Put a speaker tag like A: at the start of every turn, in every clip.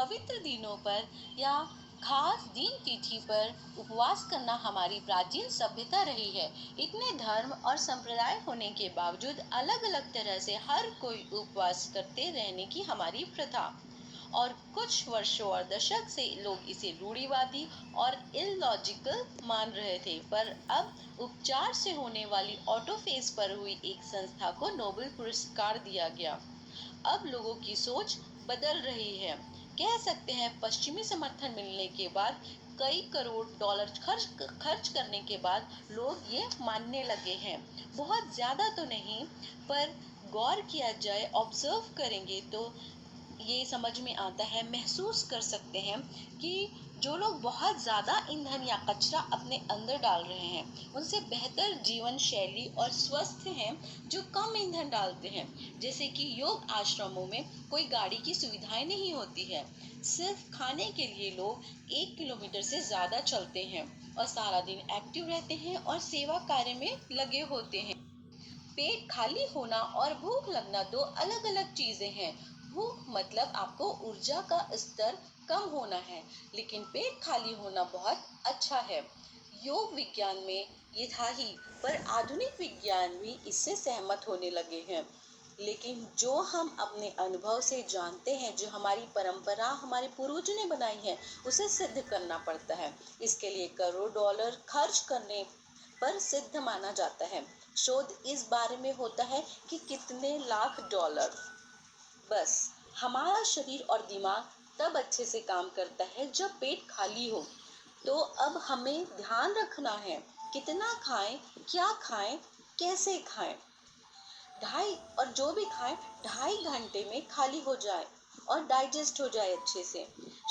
A: पवित्र दिनों पर या खास दिन तिथि पर उपवास करना हमारी प्राचीन सभ्यता रही है। इतने धर्म और संप्रदाय होने के बावजूद अलग अलग तरह से हर कोई उपवास करते रहने की हमारी प्रथा, और कुछ वर्षों और दशक से लोग इसे रूढ़िवादी और इलॉजिकल मान रहे थे। पर अब उपचार से होने वाली ऑटोफेज पर हुई एक संस्था को नोबेल पुरस्कार दिया गया। अब लोगों की सोच बदल रही है। कह सकते हैं पश्चिमी समर्थन मिलने के बाद, कई करोड़ डॉलर खर्च करने के बाद लोग ये मानने लगे हैं। बहुत ज्यादा तो नहीं, पर गौर किया जाए, ऑब्जर्व करेंगे तो ये समझ में आता है, महसूस कर सकते हैं कि जो लोग बहुत ज़्यादा ईंधन या कचरा अपने अंदर डाल रहे हैं, उनसे बेहतर जीवन शैली और स्वस्थ हैं जो कम ईंधन डालते हैं। जैसे कि योग आश्रमों में कोई गाड़ी की सुविधाएं नहीं होती है, सिर्फ खाने के लिए लोग 1 किलोमीटर से ज़्यादा चलते हैं और सारा दिन एक्टिव रहते हैं और सेवा कार्य में लगे होते हैं। पेट खाली होना और भूख लगना दो अलग अलग चीजें हैं। भूख मतलब आपको ऊर्जा का स्तर कम होना है, लेकिन पेट खाली होना बहुत अच्छा है। योग विज्ञान में ये था ही, पर आधुनिक विज्ञान भी इससे सहमत होने लगे हैं। लेकिन जो हम अपने अनुभव से जानते हैं, जो हमारी परंपरा हमारे पूर्वजों ने बनाई है, उसे सिद्ध करना पड़ता है। इसके लिए करोड़ डॉलर खर्च करने पर सिद्ध माना जाता है। शोध इस बारे में होता है कि कितने लाख डॉलर। बस हमारा शरीर और दिमाग तब अच्छे से काम करता है जब पेट खाली हो। तो अब हमें ध्यान रखना है, कितना खाएं, क्या खाएं, कैसे खाएं। ढाई और जो भी खाएं 2.5 घंटे में खाली हो जाए और डाइजेस्ट हो जाए अच्छे से।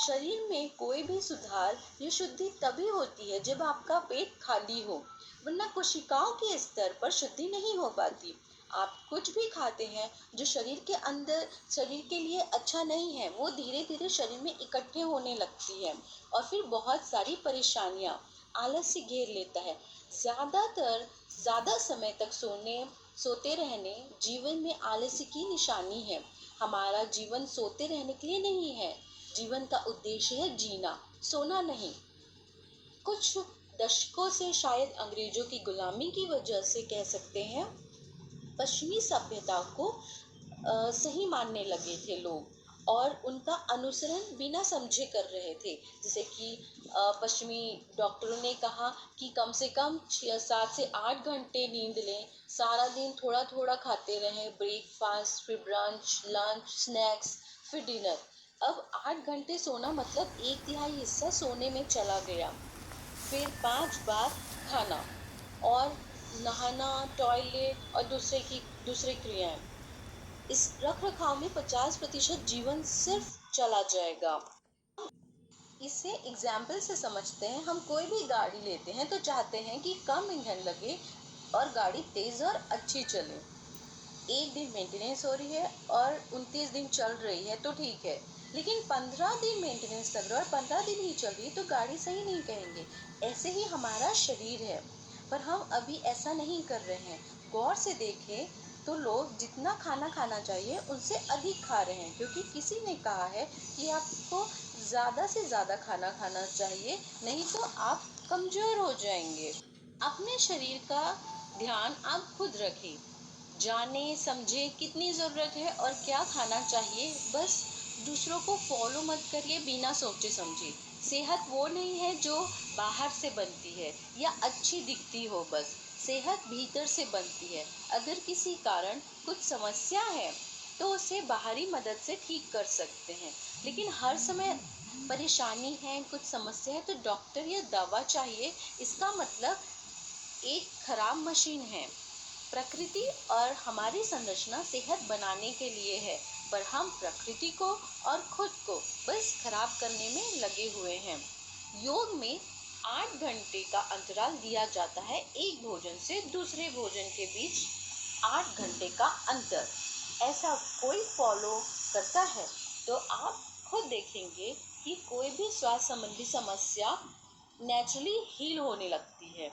A: शरीर में कोई भी सुधार या शुद्धि तभी होती है जब आपका पेट खाली हो, वरना कोशिकाओं के स्तर पर शुद्धि नहीं हो पाती। आप कुछ भी खाते हैं जो शरीर के अंदर, शरीर के लिए अच्छा नहीं है, वो धीरे धीरे शरीर में इकट्ठे होने लगती है और फिर बहुत सारी परेशानियां, आलस्य घेर लेता है। ज्यादातर ज्यादा समय तक सोते रहने जीवन में आलस्य की निशानी है। हमारा जीवन सोते रहने के लिए नहीं है। जीवन का उद्देश्य है जीना, सोना नहीं। कुछ दशकों से शायद अंग्रेजों की गुलामी की वजह से कह सकते हैं, पश्चिमी सभ्यता को सही मानने लगे थे लोग और उनका अनुसरण बिना समझे कर रहे थे। जैसे कि पश्चिमी डॉक्टरों ने कहा कि कम से कम 7 से 8 घंटे नींद लें, सारा दिन थोड़ा थोड़ा खाते रहें, ब्रेकफास्ट, फिर ब्रंच, लंच, स्नैक्स, फिर डिनर। अब 8 घंटे सोना मतलब 1/3 हिस्सा सोने में चला गया। फिर 5 बार खाना और नहाना, टॉयलेट और दूसरी क्रियाएं। इस रख रखाव में 50% जीवन सिर्फ चला जाएगा। इसे एग्जाम्पल से समझते हैं। हम कोई भी गाड़ी लेते हैं तो चाहते हैं कि कम ईंधन लगे और गाड़ी तेज और अच्छी चले। एक दिन मेंटेनेंस हो रही है और 29 दिन चल रही है तो ठीक है, लेकिन 15 दिन मेंटेनेंस लग रहा है और 15 दिन ही चल रही है तो गाड़ी सही नहीं कहेंगे। ऐसे ही हमारा शरीर है, पर हम अभी ऐसा नहीं कर रहे हैं। गौर से देखें तो लोग जितना खाना खाना चाहिए उनसे अधिक खा रहे हैं, क्योंकि किसी ने कहा है कि आपको ज़्यादा से ज़्यादा खाना खाना चाहिए, नहीं तो आप कमज़ोर हो जाएंगे। अपने शरीर का ध्यान आप खुद रखें। जाने समझे कितनी ज़रूरत है और क्या खाना चाहिए। बस दूसरों को फॉलो मत करिए बिना सोचे समझे। सेहत वो नहीं है जो बाहर से बनती है या अच्छी दिखती हो, बस सेहत भीतर से बनती है। अगर किसी कारण कुछ समस्या है तो उसे बाहरी मदद से ठीक कर सकते हैं, लेकिन हर समय परेशानी है, कुछ समस्या है तो डॉक्टर या दवा चाहिए, इसका मतलब एक खराब मशीन है। प्रकृति और हमारी संरचना सेहत बनाने के लिए है, पर हम प्रकृति को और खुद को बस खराब करने में लगे हुए हैं। योग में 8 घंटे का अंतराल दिया जाता है, एक भोजन से दूसरे भोजन के बीच 8 घंटे का अंतर। ऐसा कोई फॉलो करता है तो आप खुद देखेंगे कि कोई भी स्वास्थ्य संबंधी समस्या नेचुरली हील होने लगती है।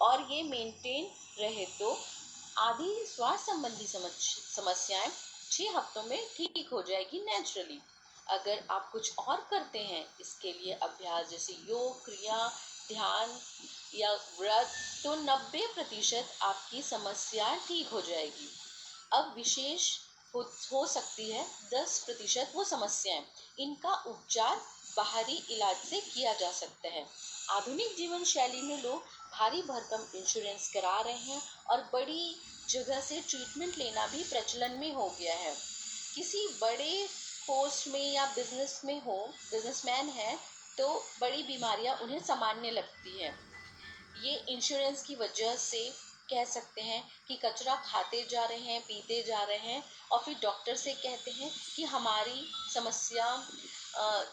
A: और ये मेंटेन रहे तो आधी स्वास्थ्य संबंधी समस्याएं 6 हफ्तों में ठीक हो जाएगी नेचुरली। अगर आप कुछ और करते हैं इसके लिए अभ्यास, जैसे योग, क्रिया, ध्यान या व्रत, तो 90% आपकी समस्या ठीक हो जाएगी। अब विशेष हो सकती है 10% वो समस्याएं। इनका उपचार बाहरी इलाज से किया जा सकता है। आधुनिक जीवन शैली में लोग भारी भरकम इंश्योरेंस करा रहे हैं और बड़ी जगह से ट्रीटमेंट लेना भी प्रचलन में हो गया है। किसी बड़े पोस्ट में या बिजनेसमैन है तो बड़ी बीमारियां उन्हें सामान्य लगती है। ये इंश्योरेंस की वजह से कह सकते हैं कि कचरा खाते जा रहे हैं, पीते जा रहे हैं और फिर डॉक्टर से कहते हैं कि हमारी समस्या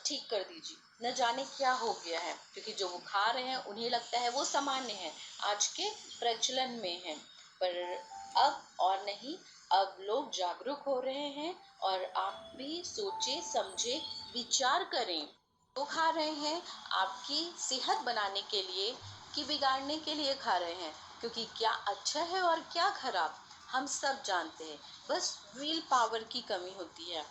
A: ठीक कर दीजिए। न जाने क्या हो गया है, क्योंकि जो वो खा रहे हैं उन्हें लगता है वो सामान्य है, आज के प्रचलन में है। पर अब और नहीं, अब लोग जागरूक हो रहे हैं और आप भी सोचे समझे विचार करें। वो खा रहे हैं आपकी सेहत बनाने के लिए कि बिगाड़ने के लिए खा रहे हैं, क्योंकि क्या अच्छा है और क्या खराब हम सब जानते हैं। बस विल पावर की कमी होती है,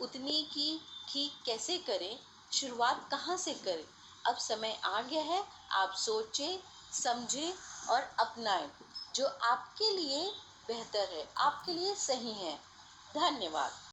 A: उतनी की ठीक कैसे करें, शुरुआत कहाँ से करें। अब समय आ गया है, आप सोचें, समझें और अपनाएं जो आपके लिए बेहतर है, आपके लिए सही है। धन्यवाद।